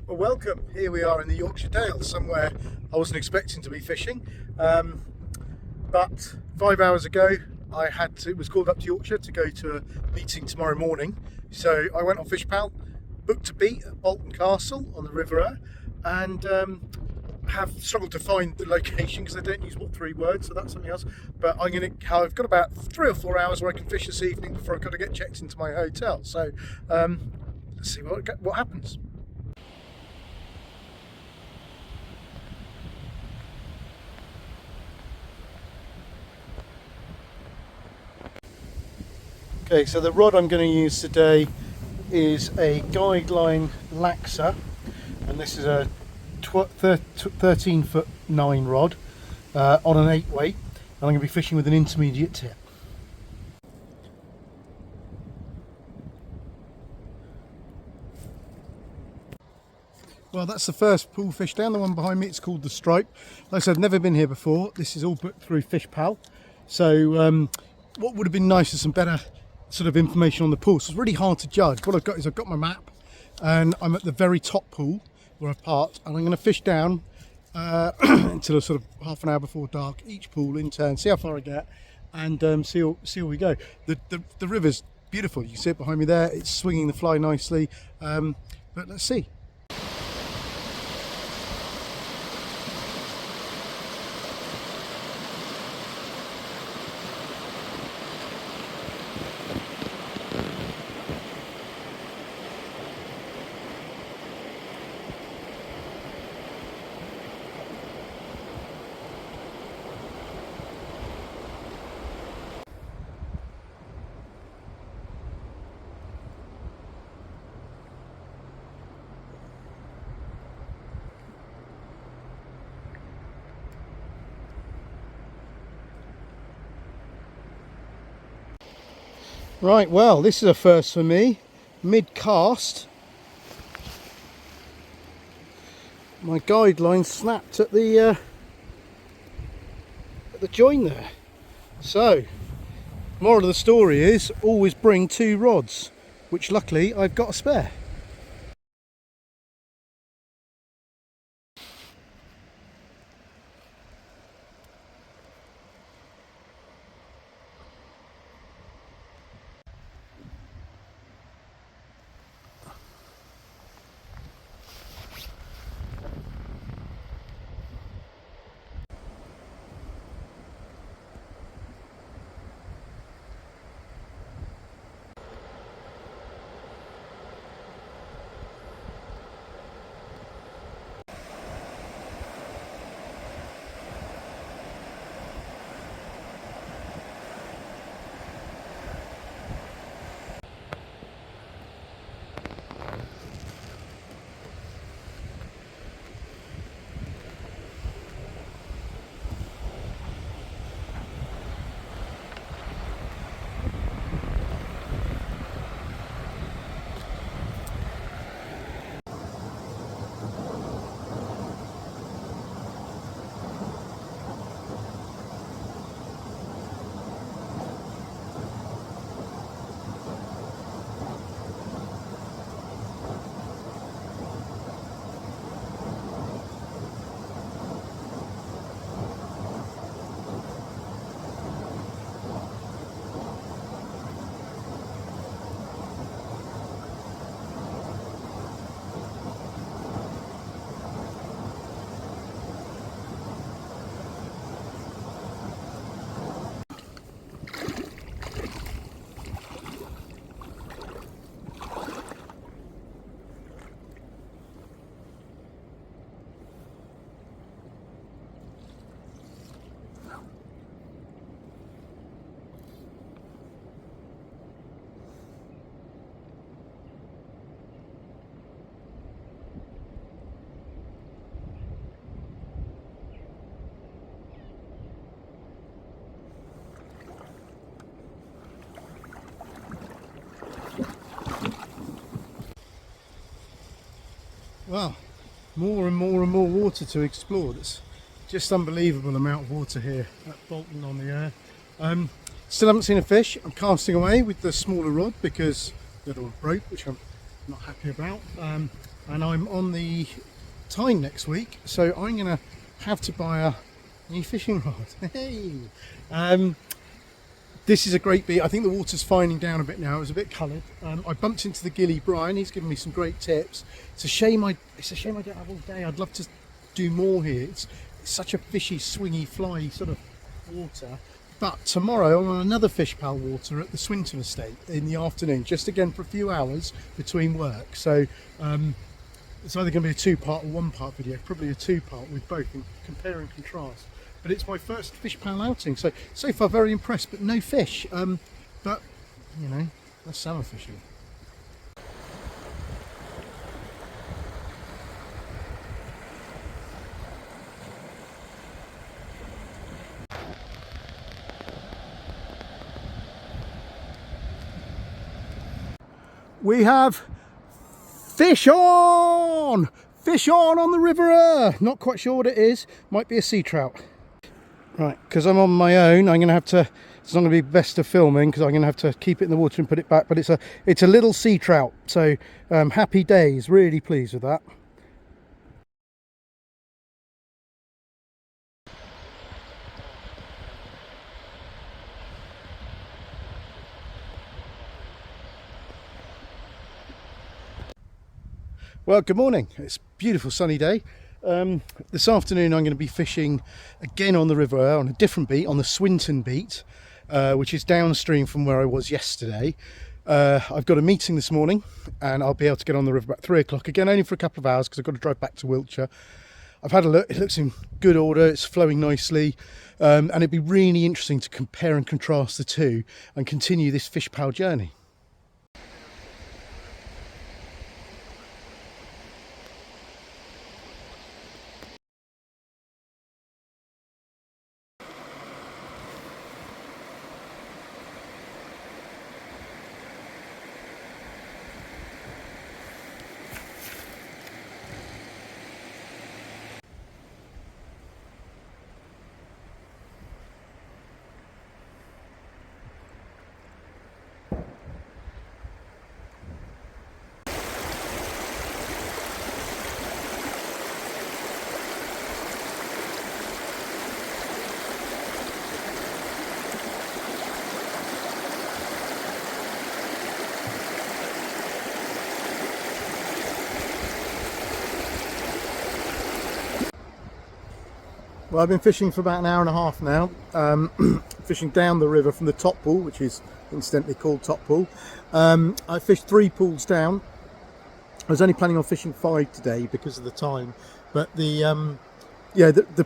Well, welcome. Here we are in the Yorkshire Dales, somewhere I wasn't expecting to be fishing. But 5 hours ago, was called up to Yorkshire to go to a meeting tomorrow morning. So I went on FishPal, booked a beat at Bolton Castle on the River Aire, and have struggled to find the location because I don't use three words, so that's something else. But I've got about 3 or 4 hours where I can fish this evening before I've got to get checked into my hotel. So let's see what happens. Okay, so the rod I'm going to use today is a guideline laxer, and this is a 13'9" rod on an 8 weight, and I'm going to be fishing with an intermediate tip. Well, that's the first pool fish down. The one behind me, it's called the Stripe. Like I said, I've never been here before. This is all booked through FishPal. So what would have been nice is some better sort of information on the pool. So it's really hard to judge. What I've got my map, and I'm at the very top pool where I've parked, and I'm going to fish down until a sort of half an hour before dark, each pool in turn, see how far I get, and see where we go. The river's beautiful. You can see it behind me there. It's swinging the fly nicely, but let's see. Right, well, this is a first for me. Mid-cast, my guide line snapped at the join there. So, moral of the story is always bring 2 rods, which luckily I've got a spare. Well, more and more and more water to explore. It's just unbelievable amount of water here at Bolton on the Aire. Still haven't seen a fish. I'm casting away with the smaller rod because the other one broke, which I'm not happy about. and I'm on the Tyne next week, so I'm going to have to buy a new fishing rod. Hey! This is a great beat. I think the water's fining down a bit now. It was a bit coloured. I bumped into the gilly Brian. He's given me some great tips. It's a shame I don't have all day. I'd love to do more here. It's such a fishy, swingy, fly sort of water. But tomorrow I'm on another Fish Pal water at the Swinton estate in the afternoon, just again for a few hours between work. So it's either going to be a two-part or one-part video. Probably a two-part with both, and compare and contrast. But it's my first Fish Pal outing, so far very impressed, but no fish. But, you know, that's salmon fishing. We have fish on! Fish on the river! Not quite sure what it is. Might be a sea trout. Right, because I'm on my own, I'm going to have to, it's not going to be best of filming because I'm going to have to keep it in the water and put it back, but it's a little sea trout, so happy days, really pleased with that. Well, good morning. It's a beautiful sunny day. This afternoon I'm going to be fishing again on the river on a different beat, on the Swinton beat, which is downstream from where I was yesterday. I've got a meeting this morning and I'll be able to get on the river about 3 o'clock, again only for a couple of hours because I've got to drive back to Wiltshire. I've had a look, it looks in good order, it's flowing nicely, and it'd be really interesting to compare and contrast the two and continue this Fish Pal journey. Well, I've been fishing for about an hour and a half now, fishing down the river from the top pool, which is incidentally called top pool. I fished 3 pools down. I was only planning on fishing 5 today because of the time, but the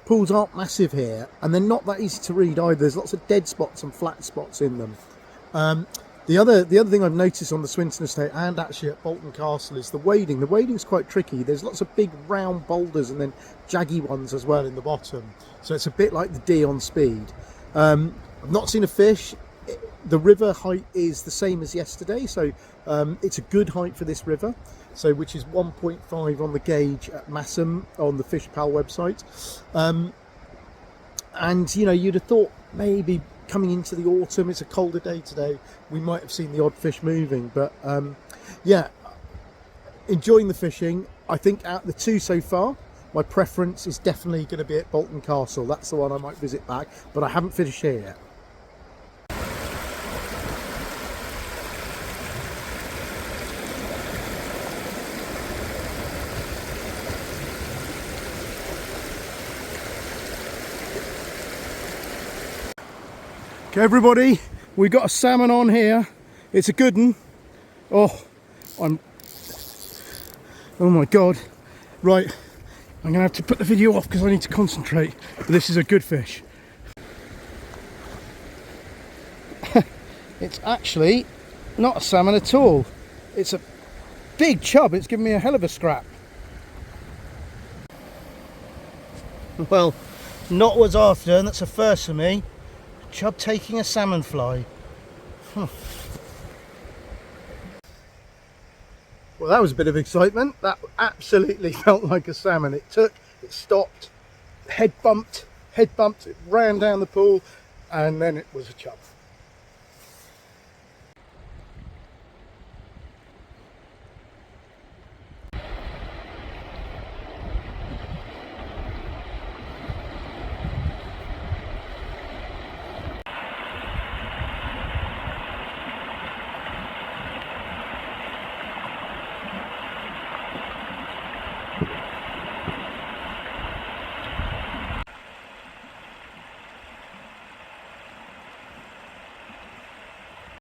pools aren't massive here, and they're not that easy to read either. There's lots of dead spots and flat spots in them. The other thing I've noticed on the Swinton estate and actually at Bolton Castle is the wading. The wading's quite tricky. There's lots of big round boulders and then jaggy ones as well in the bottom. So it's a bit like the D on speed. I've not seen a fish. The river height is the same as yesterday, so it's a good height for this river. So which is 1.5 on the gauge at Massam on the Fish Pal website. And you know, you'd have thought maybe coming into the autumn, it's a colder day today, we might have seen the odd fish moving, but yeah, enjoying the fishing. I think out of the 2 so far, my preference is definitely going to be at Bolton Castle. That's the one I might visit back, but I haven't finished here yet. Okay, everybody, we've got a salmon on here. It's a good one. Oh my god. Right, I'm gonna have to put the video off because I need to concentrate, but this is a good fish. It's actually not a salmon at all. It's a big chub. It's given me a hell of a scrap. Well, not what's after, and that's a first for me. Chub taking a salmon fly. Huh. Well, that was a bit of excitement. That absolutely felt like a salmon. It stopped, head bumped, it ran down the pool, and then it was a chub.